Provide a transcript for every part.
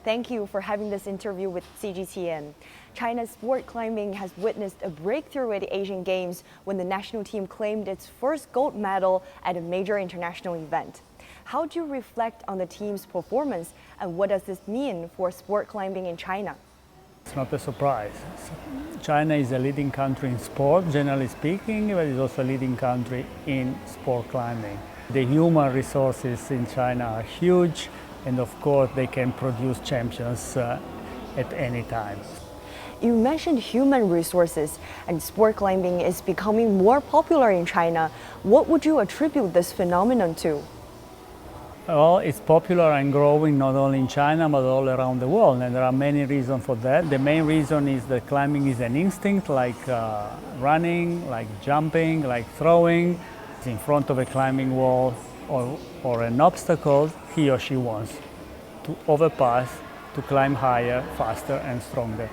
Thank you for having this interview with CGTN. China's sport climbing has witnessed a breakthrough at the Asian Games when the national team claimed its first gold medal at a major international event. How do you reflect on the team's performance, and what does this mean for sport climbing in China? It's not a surprise. China is a leading country in sport, generally speaking, but it's also a leading country in sport climbing. The human resources in China are huge, and of course they can produce champions at any time. You mentioned human resources, and sport climbing is becoming more popular in China. What would you attribute this phenomenon to? Well, it's popular and growing not only in China but all around the world, and there are many reasons for that. The main reason is that climbing is an instinct, like running, like jumping, like throwing. In front of a climbing wall or an obstacle, he or she wants to overpass, to climb higher, faster and stronger.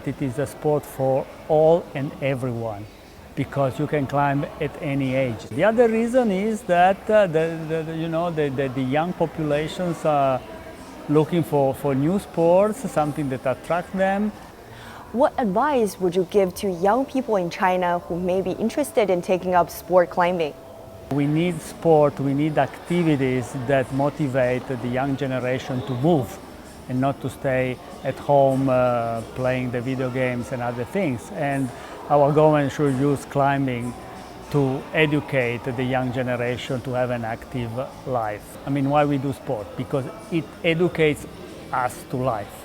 It is a sport for all and everyone, because you can climb at any age. The other reason is that the young populations are looking for new sports, something that attracts them. What advice would you give to young people in China who may be interested in taking up sport climbing? We need sport, we need activities that motivate the young generation to move and not to stay at home playing the video games and other things. And our government should use climbing to educate the young generation to have an active life. I mean, why we do sport? Because it educates us to life.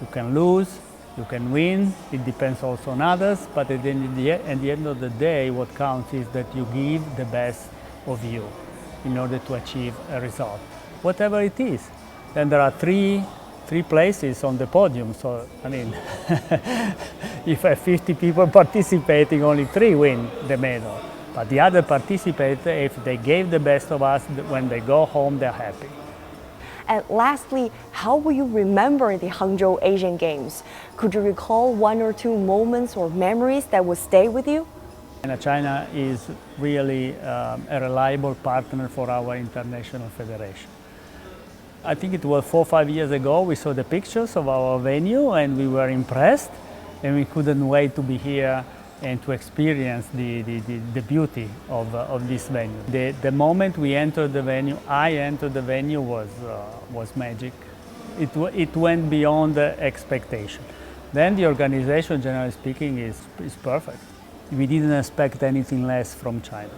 You can lose, you can win, it depends also on others, but at the end of the day, what counts is that you give the best of you in order to achieve a result, whatever it is. Then there are three places on the podium, so I mean, if 50 people participating, only 3 win the medal. But the other participate, if they gave the best of us, when they go home, they're happy. And lastly, how will you remember the Hangzhou Asian Games? Could you recall 1 or 2 moments or memories that will stay with you? China is really a reliable partner for our international federation. I think it was 4 or 5 years ago we saw the pictures of our venue and we were impressed, and we couldn't wait to be here and to experience the beauty of this venue. The moment we entered the venue, I entered the venue, was magic. It went beyond the expectation. Then the organization, generally speaking, is perfect. We didn't expect anything less from China.